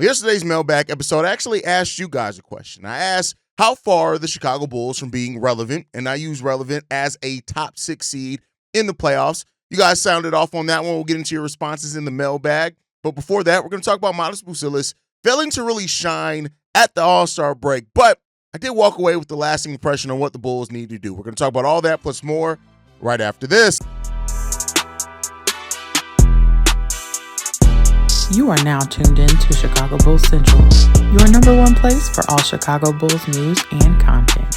Well, yesterday's Mailbag episode actually asked you guys a question. I asked, how far are the Chicago Bulls from being relevant? And I use relevant as a top 6 seed in the playoffs. You guys sounded off on that one. We'll get into your responses in the Mailbag. But before that, we're going to talk about Matas Buzelis failing to really shine at the All-Star break. But I did walk away with the lasting impression on what the Bulls need to do. We're going to talk about all that plus more right after this. You are now tuned in to Chicago Bulls Central, your number one place for all Chicago Bulls news and content.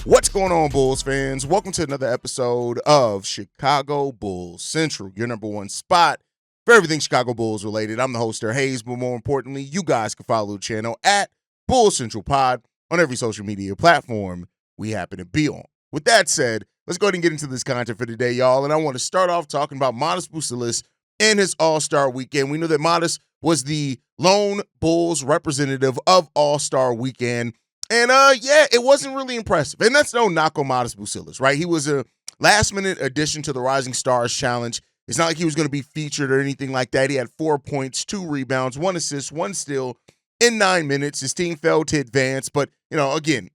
What's going on, Bulls fans? Welcome to another episode of Chicago Bulls Central, your number one spot for everything Chicago Bulls related. I'm the host there, Hayes, but more importantly, you guys can follow the channel at Bulls Central Pod on every social media platform we happen to be on. With that said, let's go ahead and get into this content for today, y'all. And I want to start off talking about Matas Buzelis and his All-Star Weekend. We know that Matas was the lone Bulls representative of All-Star Weekend. And, it wasn't really impressive. And that's no knock on Matas Buzelis, right? He was a last-minute addition to the Rising Stars Challenge. It's not like he was going to be featured or anything like that. He had 4 points, 2 rebounds, 1 assist, 1 steal in 9 minutes. His team failed to advance. But, again,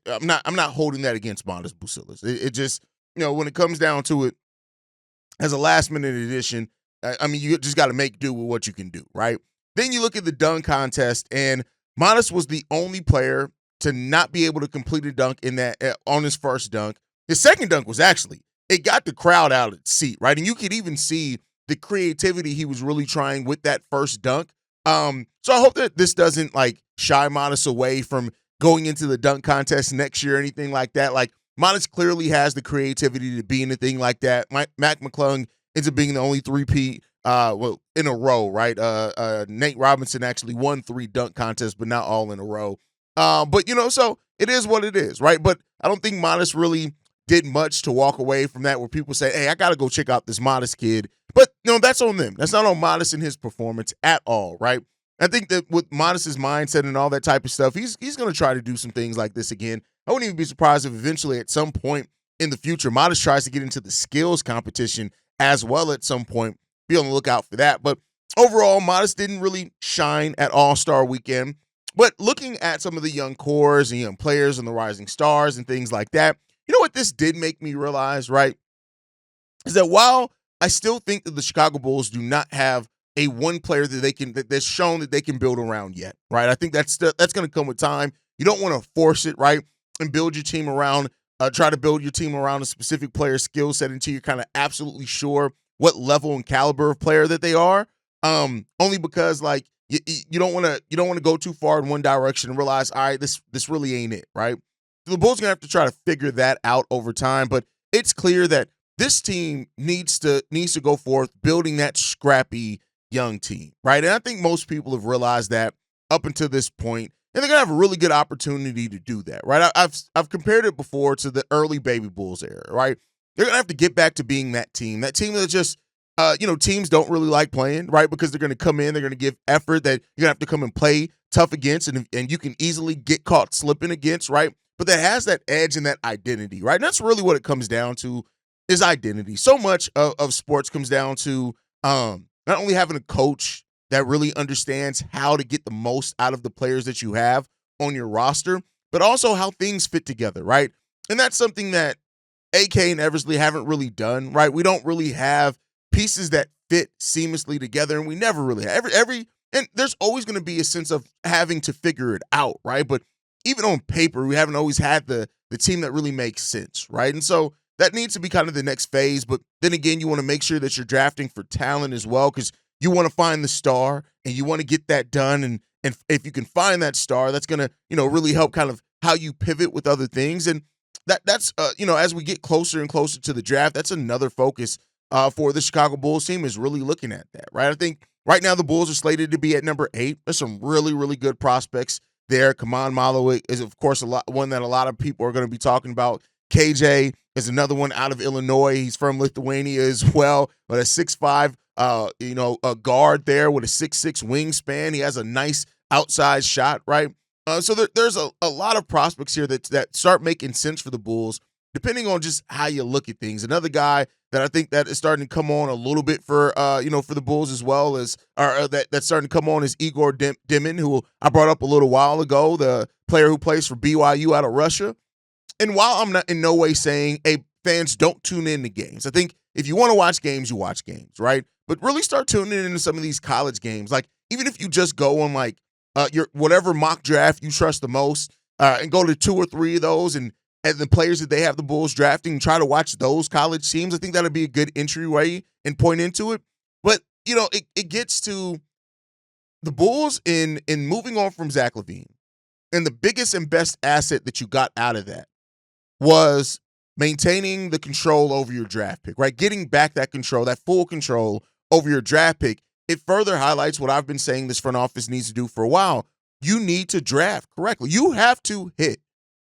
I'm not holding that against Matas Buzelis. It just, when it comes down to it, as a last-minute addition, you just got to make do with what you can do, right? Then you look at the dunk contest, and Matas was the only player to not be able to complete a dunk in that on his first dunk. His second dunk was it got the crowd out of its seat, right? And you could even see the creativity he was really trying with that first dunk. So I hope that this doesn't shy Matas away from going into the dunk contest next year or anything like that. Matas clearly has the creativity to be in a thing like that. Mac McClung ends up being the only three-peat in a row, right? Nate Robinson actually won 3 dunk contests, but not all in a row. So it is what it is, right? But I don't think Matas really did much to walk away from that where people say, hey, I got to go check out this Matas kid. But, that's on them. That's not on Matas and his performance at all, right? I think that with Matas's mindset and all that type of stuff, he's going to try to do some things like this again. I wouldn't even be surprised if eventually at some point in the future, Matas tries to get into the skills competition as well at some point. Be on the lookout for that. But overall, Matas didn't really shine at All-Star Weekend. But looking at some of the young cores and young players and the Rising Stars and things like that, you know what this did make me realize, right? Is that while I still think that the Chicago Bulls do not have a one player that's shown that they can build around yet, right? I think that's going to come with time. You don't want to force it, right? And build your team around, try to build your team around a specific player skill set until you're kind of absolutely sure what level and caliber of player that they are. Only because you don't want to go too far in one direction and realize, all right, this really ain't it, right? The Bulls are gonna have to try to figure that out over time, but it's clear that this team needs to go forth building that scrappy young team, right? And I think most people have realized that up until this point, and they're gonna have a really good opportunity to do that, right? I've compared it before to the early Baby Bulls era, right? They're gonna have to get back to being that team that just teams don't really like playing, right? Because they're going to come in, they're going to give effort that you're going to have to come and play tough against, and you can easily get caught slipping against, right? But that has that edge and that identity, right? And that's really what it comes down to is identity. So much of sports comes down to not only having a coach that really understands how to get the most out of the players that you have on your roster, but also how things fit together, right? And that's something that AK and Eversley haven't really done, right? We don't really have pieces that fit seamlessly together, and we never really have. And there's always going to be a sense of having to figure it out, right? But even on paper, we haven't always had the team that really makes sense, right? And so that needs to be kind of the next phase. But then again, you want to make sure that you're drafting for talent as well, because you want to find the star and you want to get that done. And if you can find that star, that's going to really help kind of how you pivot with other things. And that's as we get closer and closer to the draft, that's another focus for the Chicago Bulls team is really looking at that, right? I think right now the Bulls are slated to be at number 8. There's some really, really good prospects there. Kaman Malowik is, of course, one that a lot of people are going to be talking about. KJ is another one out of Illinois. He's from Lithuania as well, but a 6'5", a guard there with a 6'6" wingspan. He has a nice outside shot, right? So there's a lot of prospects here that start making sense for the Bulls, depending on just how you look at things. Another guy that I think that is starting to come on a little bit for the Bulls as well as that's starting to come on is Igor Dimin, who I brought up a little while ago, the player who plays for BYU out of Russia. And while I'm not in no way saying, hey, fans, don't tune in to games. I think if you want to watch games, you watch games, right? But really start tuning into some of these college games. Like, even if you just go on like your whatever mock draft you trust the most, and go to 2 or 3 of those and the players that they have the Bulls drafting and try to watch those college teams, I think that'd be a good entryway and point into it. But, it gets to the Bulls in moving on from Zach LaVine. And the biggest and best asset that you got out of that was maintaining the control over your draft pick, right? Getting back that control, that full control over your draft pick. It further highlights what I've been saying this front office needs to do for a while. You need to draft correctly. You have to hit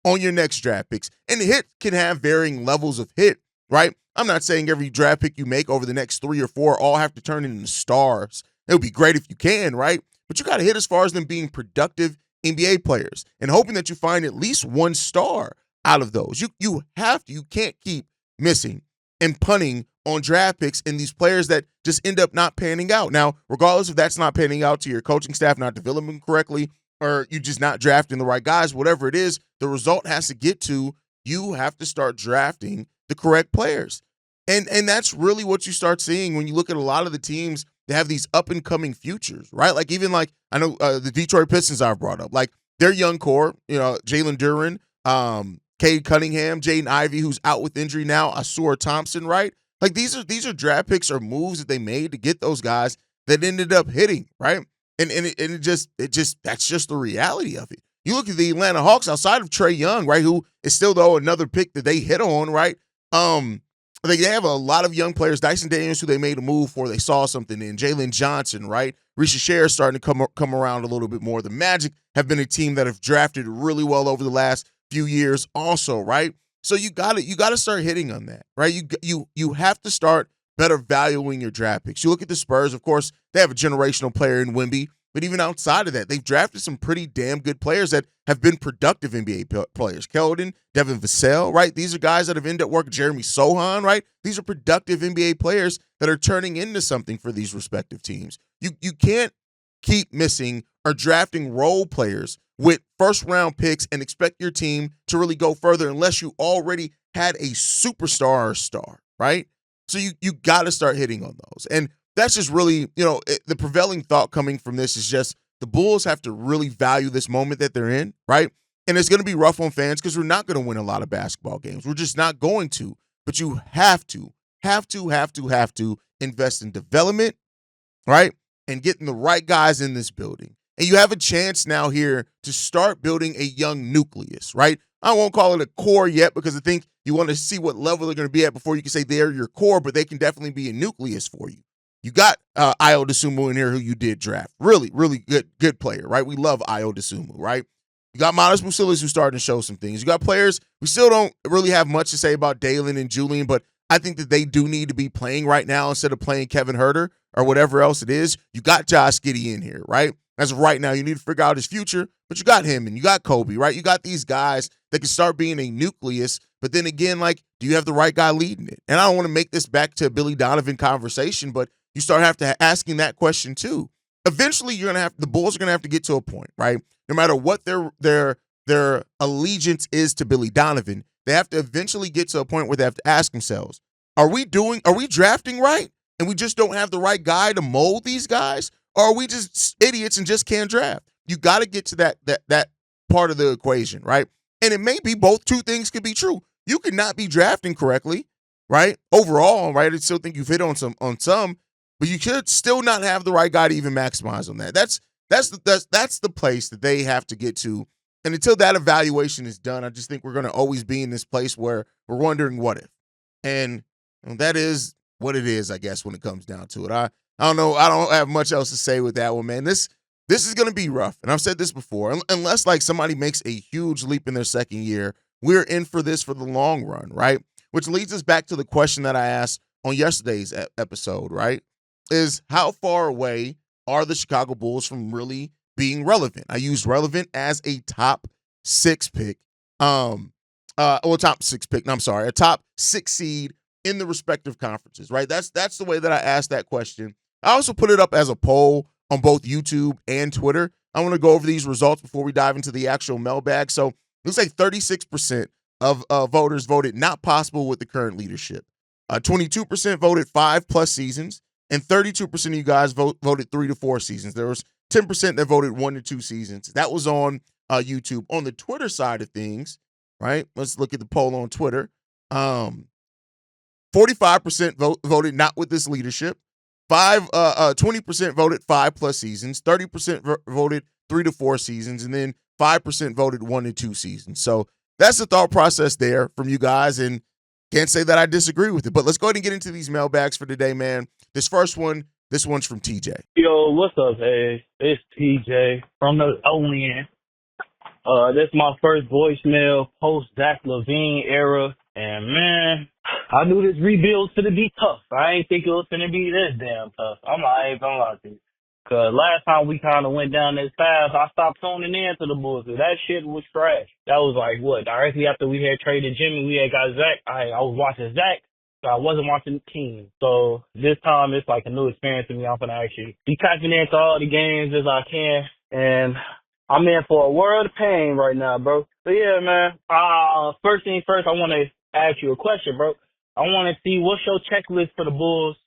on your next draft picks. And hit can have varying levels of hit, right? I'm not saying every draft pick you make over the next 3 or 4 all have to turn into stars. It would be great if you can, right? But you got to hit as far as them being productive NBA players and hoping that you find at least 1 star out of those. You have to. You can't keep missing and punting on draft picks and these players that just end up not panning out. Now, regardless if that's not panning out to your coaching staff not developing correctly or you just not drafting the right guys, whatever it is, the result has to get to you have to start drafting the correct players. And that's really what you start seeing when you look at a lot of the teams that have these up-and-coming futures, right? Like even like I know the Detroit Pistons I've brought up, like their young core, Jalen Duren, Cade Cunningham, Jaden Ivey, who's out with injury now, Asur Thompson, right? Like these are draft picks or moves that they made to get those guys that ended up hitting, right? And it just that's just the reality of it. You look at the Atlanta Hawks outside of Trae Young, right, who is still though another pick that they hit on, right? They have a lot of young players. Dyson Daniels, who they made a move for, they saw something in. Jalen Johnson, right? Risha Sher is starting to come around a little bit more. The Magic have been a team that have drafted really well over the last few years also, right? So you got to start hitting on that, right? You have to start better valuing your draft picks. You look at the Spurs, of course, they have a generational player in Wemby, but even outside of that, they've drafted some pretty damn good players that have been productive NBA players. Keldon, Devin Vassell, right? These are guys that have ended up working. Jeremy Sohan, right? These are productive NBA players that are turning into something for these respective teams. You can't keep missing or drafting role players with first-round picks and expect your team to really go further unless you already had a superstar or star, right? So you got to start hitting on those. And that's just really, the prevailing thought coming from this is just the Bulls have to really value this moment that they're in, right? And it's going to be rough on fans because we're not going to win a lot of basketball games. We're just not going to. But you have to invest in development, right? And getting the right guys in this building. And you have a chance now here to start building a young nucleus, right? I won't call it a core yet because I think you want to see what level they're going to be at before you can say they're your core, but they can definitely be a nucleus for you. You got Ayo Dosunmu in here who you did draft. Really, really good player, right? We love Ayo Dosunmu, right? You got Matas Buzelis who's starting to show some things. You got players we still don't really have much to say about Dalen and Julian, but I think that they do need to be playing right now instead of playing Kevin Huerter or whatever else it is. You got Josh Giddey in here, right? As of right now, you need to figure out his future, but you got him and you got Kobe, right? You got these guys that can start being a nucleus, but then again, like, do you have the right guy leading it? And I don't want to make this back to a Billy Donovan conversation, but you start asking that question too. Eventually, the Bulls are gonna have to get to a point, right? No matter what their allegiance is to Billy Donovan, they have to eventually get to a point where they have to ask themselves, are we drafting right? And we just don't have the right guy to mold these guys? Or are we just idiots and just can't draft? You got to get to that part of the equation, right? And it may be both. Two things could be true. You could not be drafting correctly, right? Overall, right? I still think you've hit on some, but you could still not have the right guy to even maximize on that. That's the place that they have to get to. And until that evaluation is done, I just think we're going to always be in this place where we're wondering what if. And that is what it is, I guess, when it comes down to it. I don't know. I don't have much else to say with that one, man. This is going to be rough. And I've said this before. Unless like somebody makes a huge leap in their second year, we're in for this for the long run, right? Which leads us back to the question that I asked on yesterday's episode, right? is how far away are the Chicago Bulls from really being relevant? I used relevant as a top 6 pick. Top 6 pick. No, I'm sorry, a top 6 seed in the respective conferences, right? That's the way that I asked that question. I also put it up as a poll on both YouTube and Twitter. I want to go over these results before we dive into the actual mailbag. So it looks like 36% of voters voted not possible with the current leadership. 22% voted 5+ seasons, and 32% of you guys voted 3 to 4 seasons. There was 10% that voted 1 to 2 seasons. That was on YouTube. On the Twitter side of things, right? Let's look at the poll on Twitter. 45% voted not with this leadership. 20% voted 5+ seasons. 30% voted 3 to 4 seasons, and then 5% voted 1 to 2 seasons. So that's the thought process there from you guys, and can't say that I disagree with it. But let's go ahead and get into these mailbags for today, man. This one's from TJ. Yo, what's up, hey? It's TJ from the O-End. This is my first voicemail post Zach LaVine era, and man, I knew this rebuild was gonna be tough. I ain't think it was gonna be this damn tough. I ain't gonna lie to you. Cause last time we kind of went down this path, I stopped tuning in to the Bulls. That shit was trash. That was like what? Directly after we had traded Jimmy, we had got Zach. I was watching Zach, so I wasn't watching the team. So this time it's like a new experience to me. I'm gonna actually be tapping into all the games as I can, and I'm in for a world of pain right now, bro. So yeah, man. First thing first, I want to ask you a question, bro. I want to see what's your checklist for the Bulls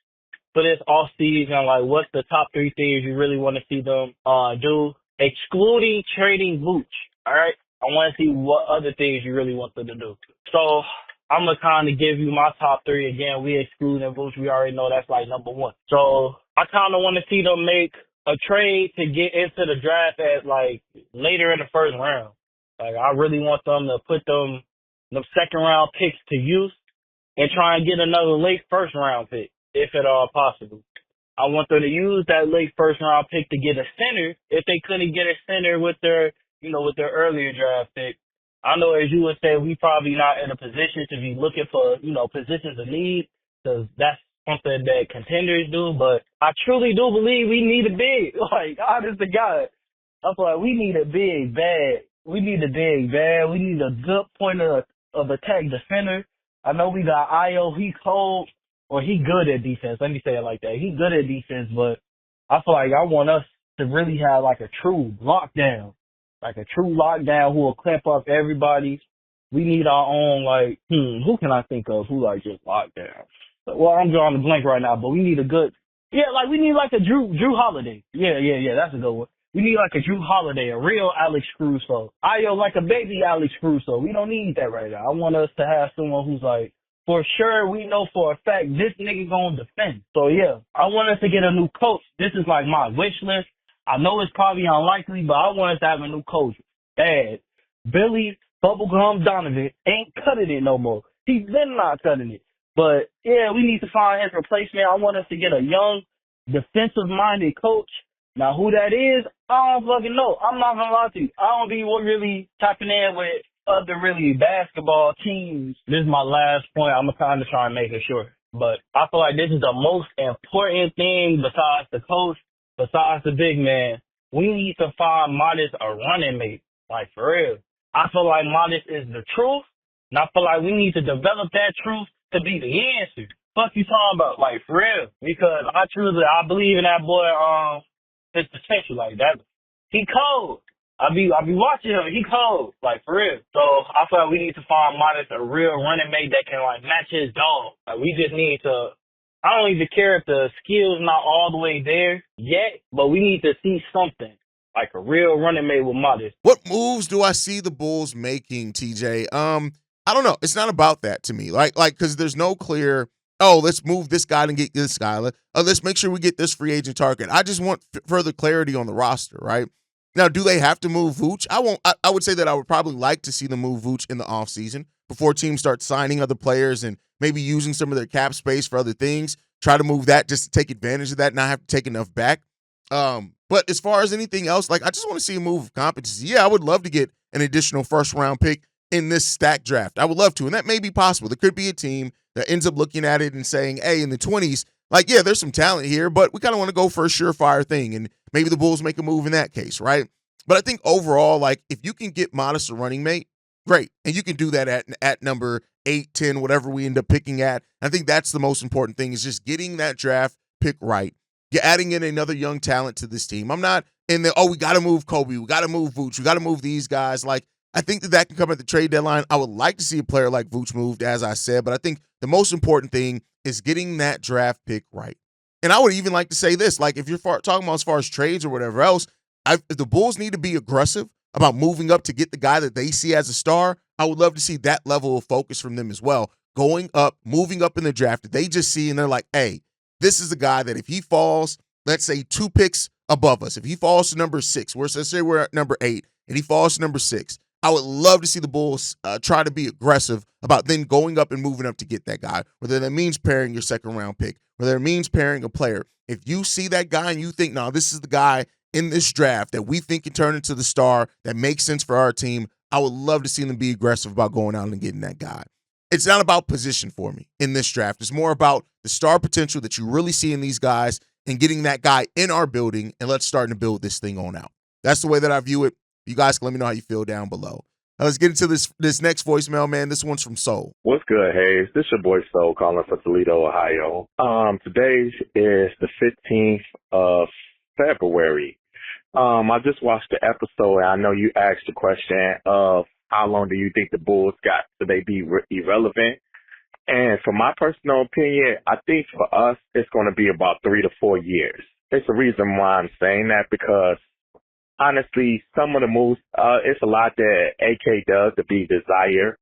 for this offseason. Like, what's the top 3 things you really want to see them do, excluding trading Vooch, all right? I want to see what other things you really want them to do. So I'm going to kind of give you my top 3. Again, we excluding Vooch. We already know that's like number 1. So I kind of want to see them make a trade to get into the draft at like later in the first round. Like, I really want them to put them second round picks to use and try and get another late first round pick, if at all possible. I want them to use that late first round pick to get a center if they couldn't get a center with their earlier draft pick. I know, as you would say, we probably not in a position to be looking for, positions of need, because that's something that contenders do, but I truly do believe we need a big. Like, honest to God, I feel like we need a big bad. We need a big bad. We need a good point of attack defender. I know we got Io. He cold, or he good at defense. Let me say it like that. He good at defense, but I feel like I want us to really have like a true lockdown who will clamp up everybody. We need our own, like, who can I think of who like just lockdown? Well, I'm drawing a blank right now, but we need a good, we need like a Drew Holiday. Yeah, that's a good one. We need like a Drew Holiday, a real Alex Caruso. Io like a baby Alex Caruso. We don't need that right now. I want us to have someone who's like, for sure, we know for a fact this nigga gonna defend. So yeah, I want us to get a new coach. This is like my wish list. I know it's probably unlikely, but I want us to have a new coach. Bad. Billy Bubblegum Donovan ain't cutting it no more. He's been not cutting it. But yeah, we need to find his replacement. I want us to get a young, defensive-minded coach. Now, who that is, I don't fucking know. I'm not gonna lie to you. I don't be really tapping in with other really basketball teams. This is my last point. I'm gonna kind of try and make it short. But I feel like this is the most important thing besides the coach, besides the big man. We need to find Matas a running mate. Like, for real. I feel like Matas is the truth, and I feel like we need to develop that truth to be the answer. Fuck you talking about? Like, for real. Because I believe in that boy, his potential like that. He cold. I be watching him. He cold. Like, for real. So I feel like we need to find Matas a real running mate that can like match his dog. Like, we just need to. I don't even care if the skill's not all the way there yet, but we need to see something like a real running mate with Matas. What moves do I see the Bulls making, TJ? I don't know. It's not about that to me. Like, because there's no clear, let's move this guy and get this guy. Let's make sure we get this free agent target. I just want further clarity on the roster, right? Now, do they have to move Vooch? I would say that I would probably like to see them move Vooch in the offseason before teams start signing other players and maybe using some of their cap space for other things. Try to move that just to take advantage of that, not have to take enough back. But as far as anything else, like, I just want to see a move of competency. Yeah, I would love to get an additional first-round pick in this stack draft. I would love to, and that may be possible. There could be a team that ends up looking at it and saying, hey, in the 20s, Like, yeah, there's some talent here, but we kind of want to go for a surefire thing, and maybe the Bulls make a move in that case, right? But I think overall, like, if you can get Matas a running mate, great. And you can do that at number 8, 10, whatever we end up picking at. I think that's the most important thing, is just getting that draft pick right. You're adding in another young talent to this team. I'm not in the, we got to move Kobe, we got to move Vooch, we got to move these guys. Like, I think that can come at the trade deadline. I would like to see a player like Vooch moved, as I said, but I think the most important thing is getting that draft pick right. And I would even like to say this, like, if you're talking about as far as trades or whatever else, if the Bulls need to be aggressive about moving up to get the guy that they see as a star, I would love to see that level of focus from them as well. Going up, moving up in the draft that they just see and they're like, hey, this is a guy that if he falls, let's say 2 picks above us, if he falls to number 6, let's say we're at number 8, and he falls to number 6, I would love to see the Bulls try to be aggressive about then going up and moving up to get that guy, whether that means pairing your second-round pick, whether it means pairing a player. If you see that guy and you think, no, this is the guy in this draft that we think can turn into the star that makes sense for our team, I would love to see them be aggressive about going out and getting that guy. It's not about position for me in this draft. It's more about the star potential that you really see in these guys and getting that guy in our building, and let's start to build this thing on out. That's the way that I view it. You guys can let me know how you feel down below. Now let's get into this next voicemail, man. This one's from Soul. What's good, Hayes? This your boy Soul calling from Toledo, Ohio. Today is the 15th of February. I just watched the episode, and I know you asked the question of how long do you think the Bulls got till they be irrelevant? And from my personal opinion, I think for us, it's going to be about 3 to 4 years. There's a reason why I'm saying that, because honestly, some of the moves, it's a lot that AK does to be desired.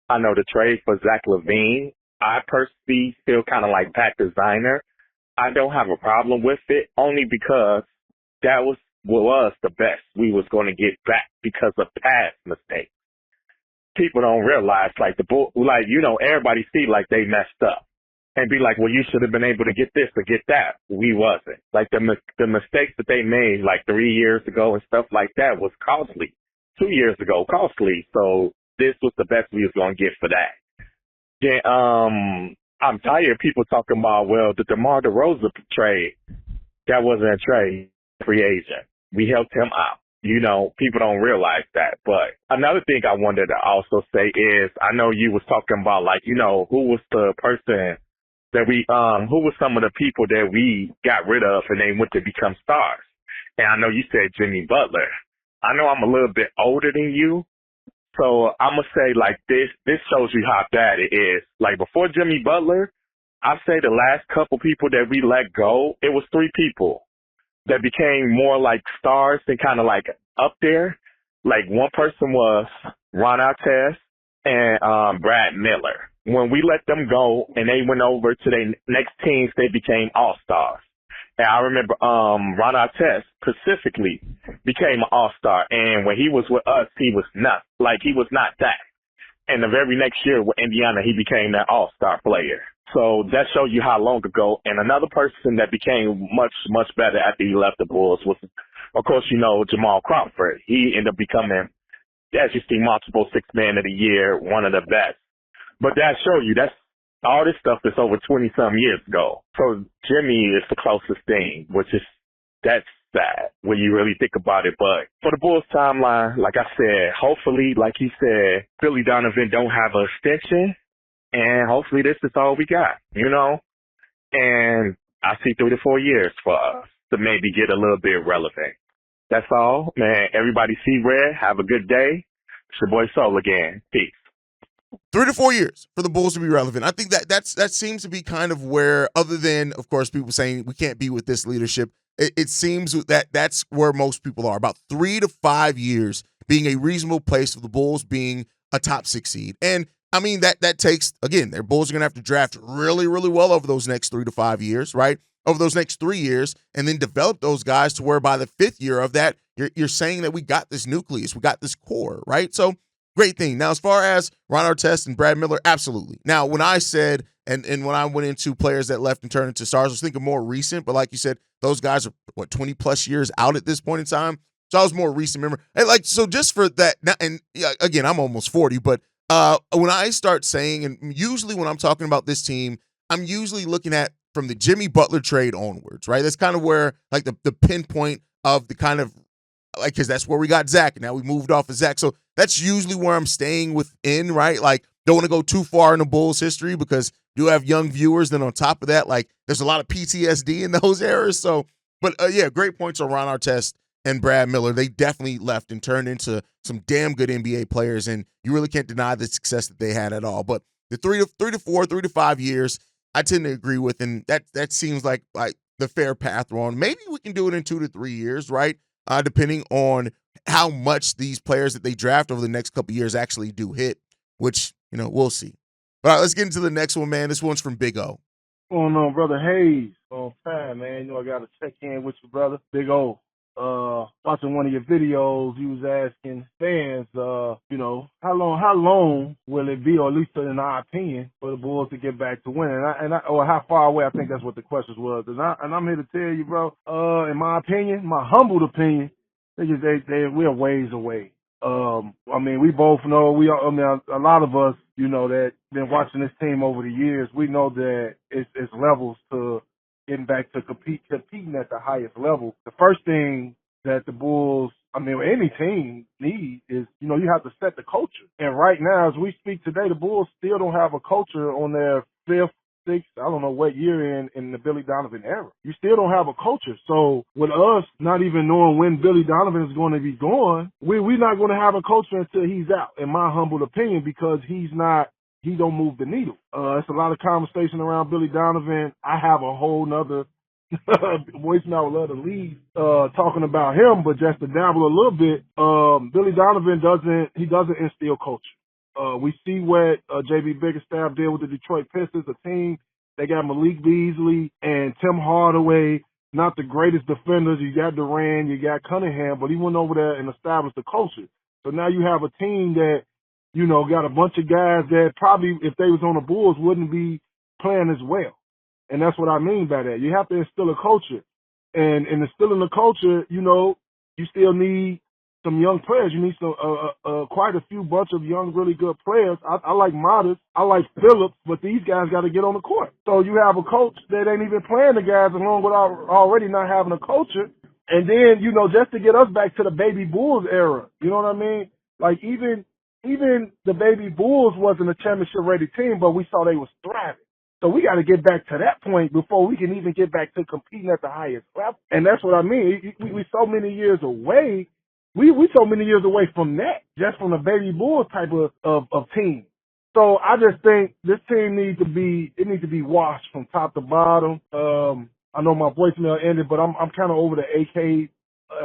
I know the trade for Zach LaVine, I personally feel kind of like Pat Designer. I don't have a problem with it, only because that was what was the best we was going to get back because of past mistakes. People don't realize, like, everybody see like they messed up and be like, well, you should have been able to get this or get that. We wasn't. Like, the mistakes that they made like 3 years ago and stuff like that was costly. 2 years ago, costly. So this was the best we was going to get for that. Then, I'm tired of people talking about, well, the DeMar DeRozan trade, that wasn't a trade, free agent. We helped him out. People don't realize that. But another thing I wanted to also say is, I know you was talking about, like, who was the person that who was some of the people that we got rid of and they went to become stars. And I know you said Jimmy Butler. I know I'm a little bit older than you. So I'm going to say, like, this shows you how bad it is. Like, before Jimmy Butler, I'd say the last couple people that we let go, it was 3 people that became more like stars and kind of like up there. Like, one person was Ron Artest and Brad Miller. When we let them go and they went over to their next teams, they became all-stars. And I remember Ron Artest specifically became an all-star. And when he was with us, he was not that. And the very next year with Indiana, he became that all-star player. So that shows you how long ago. And another person that became much, much better after he left the Bulls was, of course, Jamal Crawford. He ended up becoming, as you see, multiple Sixth Man of the Year, one of the best. But that shows you that's all this stuff is over 20-some years ago. So Jimmy is the closest thing, that's sad when you really think about it. But for the Bulls timeline, like I said, hopefully, like he said, Billy Donovan don't have an extension. And hopefully this is all we got, And I see 3 to 4 years for us to maybe get a little bit relevant. That's all, man. Everybody see red. Have a good day. It's your boy Soul again. Peace. 3 to 4 years for the Bulls to be relevant. I think that seems to be kind of where, other than, of course, people saying we can't be with this leadership, it seems that that's where most people are. About 3 to 5 years being a reasonable place for the Bulls being a top 6 seed. And I mean, that takes, again, their Bulls are going to have to draft really, really well over those next 3 to 5 years, right? Over those next 3 years, and then develop those guys to where by the 5th year of that, you're saying that we got this nucleus, we got this core, right? So great thing. Now, as far as Ron Artest and Brad Miller, absolutely. Now, when I said, and when I went into players that left and turned into stars, I was thinking more recent, but like you said, those guys are, 20-plus years out at this point in time? So I was more recent. Remember, and so just for that, and again, I'm almost 40, but when I start saying, and usually when I'm talking about this team, I'm usually looking at from the Jimmy Butler trade onwards, right? That's kind of where like the pinpoint of the kind of like, because that's where we got Zach, and now we moved off of Zach. So that's usually where I'm staying within, right? Like, don't want to go too far in the Bulls history because you have young viewers. Then on top of that, like, there's a lot of PTSD in those eras. So, but yeah, great points on Ron Artest and Brad Miller. They definitely left and turned into some damn good NBA players, and you really can't deny the success that they had at all. But the 3 to 5 years, I tend to agree with, and that seems like the fair path we're on. Maybe we can do it in 2 to 3 years, right? Depending on how much these players that they draft over the next couple of years actually do hit, which, we'll see. All right, let's get into the next one, man. This one's from Big O. What's going on, Brother Hayes? Long time, man. I got to check in with you, brother. Big O. Watching one of your videos, you was asking fans, how long will it be, or at least in our opinion, for the Bulls to get back to winning? Or how far away? I think that's what the question was. And I'm here to tell you, bro. In my opinion, my humbled opinion, we're ways away. We both know a lot of us, that been watching this team over the years. We know that it's levels to getting back to competing at the highest level. The first thing that the Bulls, any team need is, you have to set the culture. And right now, as we speak today, the Bulls still don't have a culture on their fifth, sixth, I don't know what year in the Billy Donovan era. You still don't have a culture. So with us not even knowing when Billy Donovan is going to be gone, we're not going to have a culture until he's out, in my humble opinion, because he don't move the needle. It's a lot of conversation around Billy Donovan. I have a whole nother voicemail I would love to leave talking about him, but just to dabble a little bit, Billy Donovan doesn't instill culture. We see what JB Bickerstaff did with the Detroit Pistons, a team. They got Malik Beasley and Tim Hardaway, not the greatest defenders. You got Durant, you got Cunningham, but he went over there and established the culture. So now you have a team that, got a bunch of guys that probably, if they was on the Bulls, wouldn't be playing as well. And that's what I mean by that. You have to instill a culture. And in instilling the culture, you still need some young players. You need some quite a few bunch of young, really good players. I like Matas. I like Phillips, but these guys got to get on the court. So you have a coach that ain't even playing the guys along without already not having a culture. And then, just to get us back to the Baby Bulls era, you know what I mean? Like even the Baby Bulls wasn't a championship-ready team, but we saw they was thriving. So we got to get back to that point before we can even get back to competing at the highest level. And that's what I mean. We so many years away. We so many years away from that, just from the Baby Bulls type of team. So I just think this team needs to be washed from top to bottom. I know my voicemail ended, but I'm kind of over the AK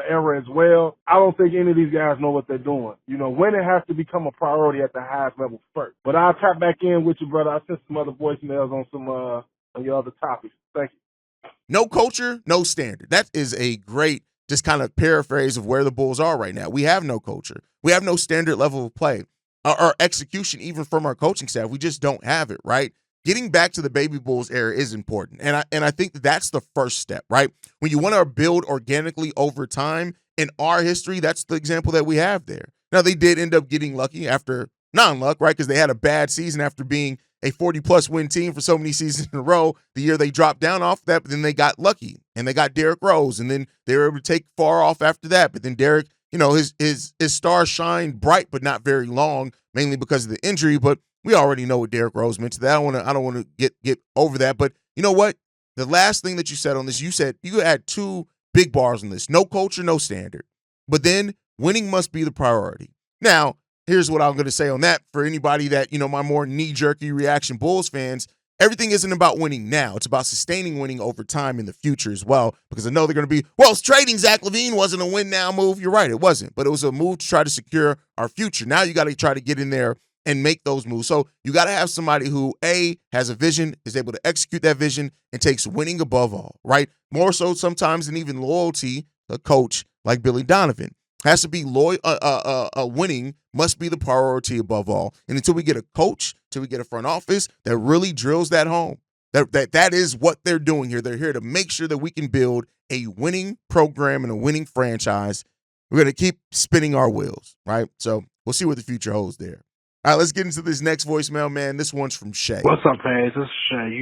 era as well. I don't think any of these guys know what they're doing. Winning has to become a priority at the highest level first. But I'll tap back in with you, brother. I sent some other voicemails on some on your other topics. Thank you. No culture, no standard. That is a great just kind of paraphrase of where the Bulls are right now. We have no culture. We have no standard level of play. Our execution, even from our coaching staff, we just don't have it, right? Getting back to the Baby Bulls era is important. And I think that's the first step, right? When you want to build organically over time, in our history, that's the example that we have there. Now, they did end up getting lucky after non-luck, right? Because they had a bad season after being a 40-plus win team for so many seasons in a row. The year they dropped down off that, but then they got lucky, and they got Derrick Rose, and then they were able to take far off after that. But then Derrick, his star shined bright, but not very long, mainly because of the injury. But we already know what Derrick Rose meant to that. I don't want to get over that. But you know what? The last thing that you said on this, you said you had two big bars on this. No culture, no standard. But then winning must be the priority. Now, here's what I'm going to say on that for anybody that, my more knee-jerky reaction Bulls fans. Everything isn't about winning now. It's about sustaining winning over time in the future as well, because I know they're going to be, trading Zach LaVine wasn't a win-now move. You're right, it wasn't. But it was a move to try to secure our future. Now you got to try to get in there and make those moves. So you got to have somebody who, A, has a vision, is able to execute that vision, and takes winning above all, right? More so sometimes than even loyalty, a coach like Billy Donovan. Has to be winning must be the priority above all. And until we get a coach, until we get a front office that really drills that home, that is what they're doing here. They're here to make sure that we can build a winning program and a winning franchise. We're going to keep spinning our wheels, right? So we'll see what the future holds there. All right, let's get into this next voicemail, man. This one's from Shay. What's up, Hayes? This is Shay.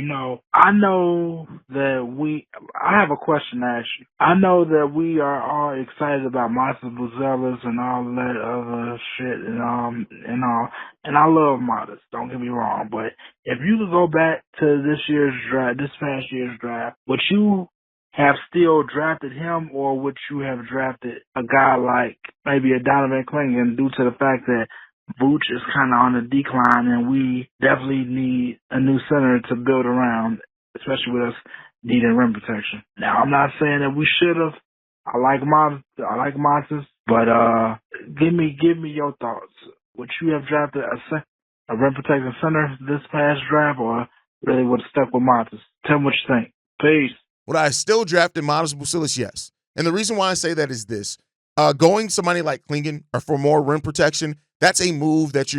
I know that I have a question to ask you. I know that we are all excited about Matas Buzelis and all that other shit and all. And I love Matas, don't get me wrong. But if you could go back to this past year's draft, would you have still drafted him, or would you have drafted a guy like maybe a Donovan Clingan due to the fact that Vooch is kind of on the decline, and we definitely need a new center to build around, especially with us needing rim protection. Now, I'm not saying that we should have. I like Matas, but give me your thoughts. Would you have drafted a rim protecting center this past draft, or really would have stuck with Matas? Tell me what you think. Peace. Would I still drafted Matas Buzelis? Yes. And the reason why I say that is this. Going somebody like Clingan or for more rim protection, that's a move that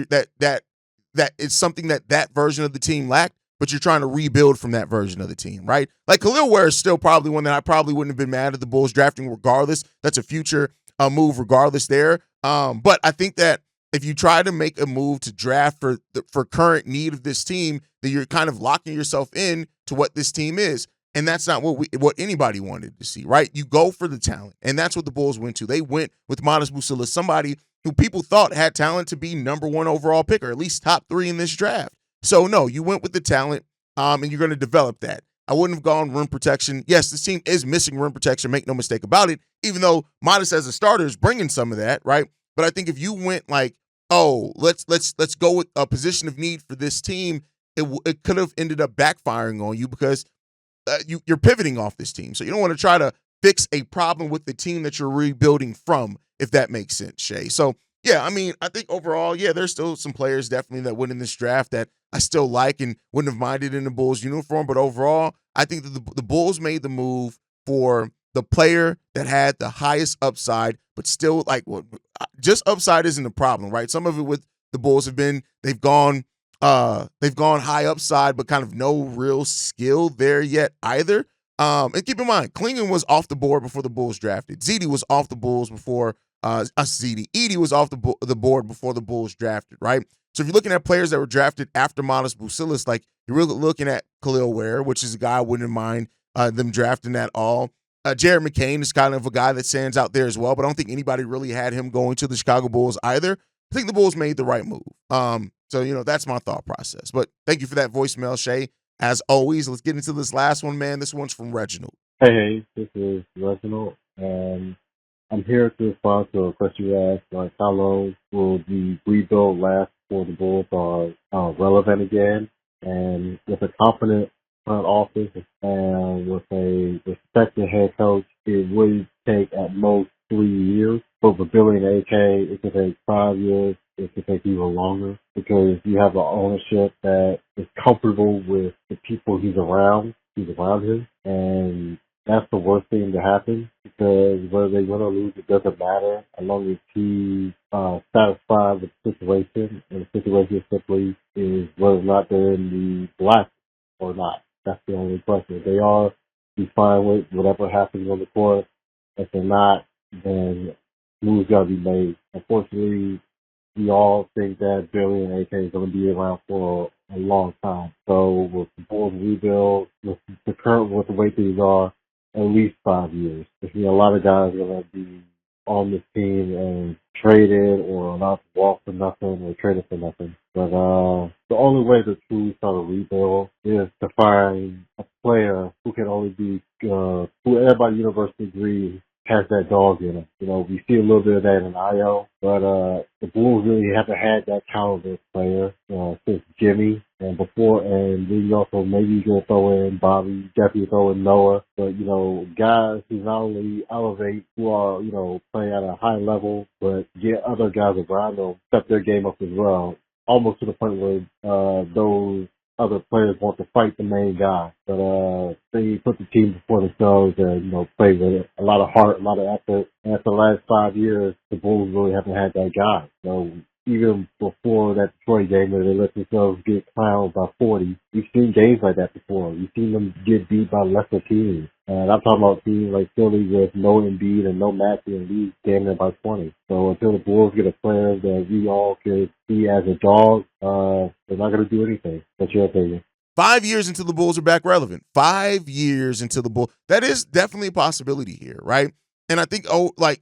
is something that version of the team lacked, but you're trying to rebuild from that version of the team, right? Like Khalil Ware is still probably one that I probably wouldn't have been mad at the Bulls drafting regardless. That's a future move regardless there. But I think that if you try to make a move to draft for current need of this team, that you're kind of locking yourself in to what this team is. And that's not what anybody wanted to see, right? You go for the talent, and that's what the Bulls went to. They went with Matas Buzelis, somebody who people thought had talent to be number one overall pick, or at least top 3 in this draft. So, no, you went with the talent, and you're going to develop that. I wouldn't have gone rim protection. Yes, this team is missing rim protection, make no mistake about it, even though Matas as a starter is bringing some of that, right? But I think if you went like, oh, let's go with a position of need for this team, it could have ended up backfiring on you because you're pivoting off this team. So you don't want to try to fix a problem with the team that you're rebuilding from, if that makes sense, Shay. So, yeah, I mean, I think overall, yeah, there's still some players definitely that went in this draft that I still like and wouldn't have minded in the Bulls uniform. But overall, I think that the Bulls made the move for the player that had the highest upside, but still, just upside isn't a problem, right? Some of it with the Bulls have been they've gone high upside, but kind of no real skill there yet either. And keep in mind, Clingan was off the board before the Bulls drafted. Ziti was off the Bulls before Ziti. Edey was off the board before the Bulls drafted, right? So if you're looking at players that were drafted after Matas Buzelis, like you're really looking at Khalil Ware, which is a guy I wouldn't mind them drafting at all. Jared McCain is kind of a guy that stands out there as well, but I don't think anybody really had him going to the Chicago Bulls either. I think the Bulls made the right move. So, that's my thought process. But thank you for that voicemail, Shay. As always, let's get into this last one, man. This one's from Reginald. Hey, this is Reginald, and I'm here to respond to a question you asked, like how long will the rebuild last before the Bulls are relevant again? And with a confident front office and with a respected head coach, it would take at most 3 years. But for Billy and AK, it could take 5 years. It could take even longer because you have an ownership that is comfortable with the people he's around him. And that's the worst thing to happen because whether they win or lose, it doesn't matter as long as he's satisfied with the situation. And the situation simply is whether or not they're in the black or not. That's the only question. If they are, be fine with whatever happens on the court. If they're not, then moves got to be made. Unfortunately, we all think that Billy and AK is going to be around for a long time. So with the Bulls rebuild, with the way things are, at least 5 years. I see a lot of guys are going to be on this team and traded or allowed to walk for nothing or traded for nothing. But the only way to truly start a rebuild is to find a player who can only be, who everybody universally agrees has that dog in him. We see a little bit of that in IO, but the Bulls really haven't had that caliber player since Jimmy and before, and then you also maybe you're going to throw in Bobby, definitely throw in Noah, but guys who not only elevate, who are, playing at a high level, but get other guys around them, step their game up as well, almost to the point where those other players want to fight the main guy, but they put the team before themselves and play with a lot of heart, a lot of effort. And after the last 5 years, the Bulls really haven't had that guy. So even before that Detroit game where they let themselves get clowned by 40. We've seen games like that before. We've seen them get beat by lesser teams. And I'm talking about teams like Philly with no Embiid and no Maxey and Lee game there by 20. So until the Bulls get a player that we all can see as a dog, they're not going to do anything. What's your opinion? 5 years until the Bulls are back relevant. 5 years until the Bulls. That is definitely a possibility here, right? And I think,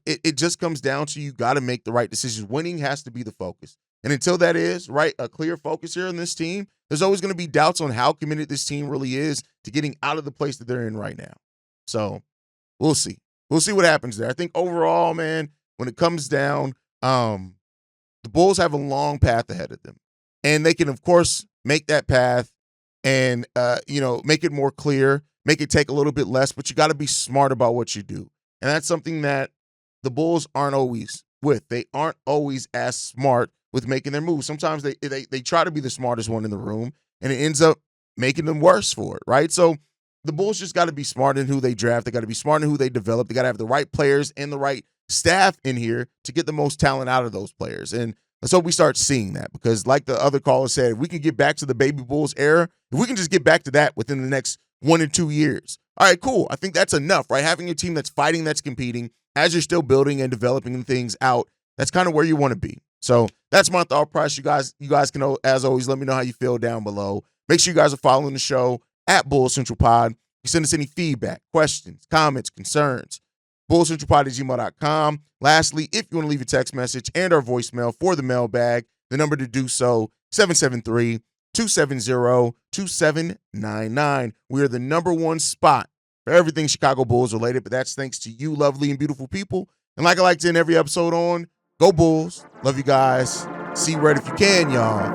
it just comes down to you got to make the right decisions. Winning has to be the focus. And until that is, right, a clear focus here on this team, there's always going to be doubts on how committed this team really is to getting out of the place that they're in right now. So we'll see. We'll see what happens there. I think overall, man, when it comes down, the Bulls have a long path ahead of them. And they can, of course, make that path and, make it more clear, make it take a little bit less, but you got to be smart about what you do. And that's something that the Bulls aren't always with. They aren't always as smart with making their moves. Sometimes they try to be the smartest one in the room, and it ends up making them worse for it, right? So the Bulls just got to be smart in who they draft. They got to be smart in who they develop. They got to have the right players and the right staff in here to get the most talent out of those players. And let's hope we start seeing that, because like the other caller said, if we can get back to the Baby Bulls era, if we can just get back to that within the next 1 to 2 years, all right, cool. I think that's enough, right? Having a team that's fighting, that's competing, as you're still building and developing things out, that's kind of where you want to be. So that's my thought process. You guys can, as always, let me know how you feel down below. Make sure you guys are following the show at Bulls Central Pod. You send us any feedback, questions, comments, concerns, bullcentralpod@gmail.com. Lastly, if you want to leave a text message and our voicemail for the mailbag, the number to do so, 773-270-2799. We are the number one spot for everything Chicago Bulls related, but that's thanks to you lovely and beautiful people. And like I like to end every episode on, go Bulls. Love you guys. See red if you can, y'all.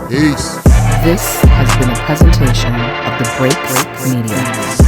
Peace. This has been a presentation of the Break Media.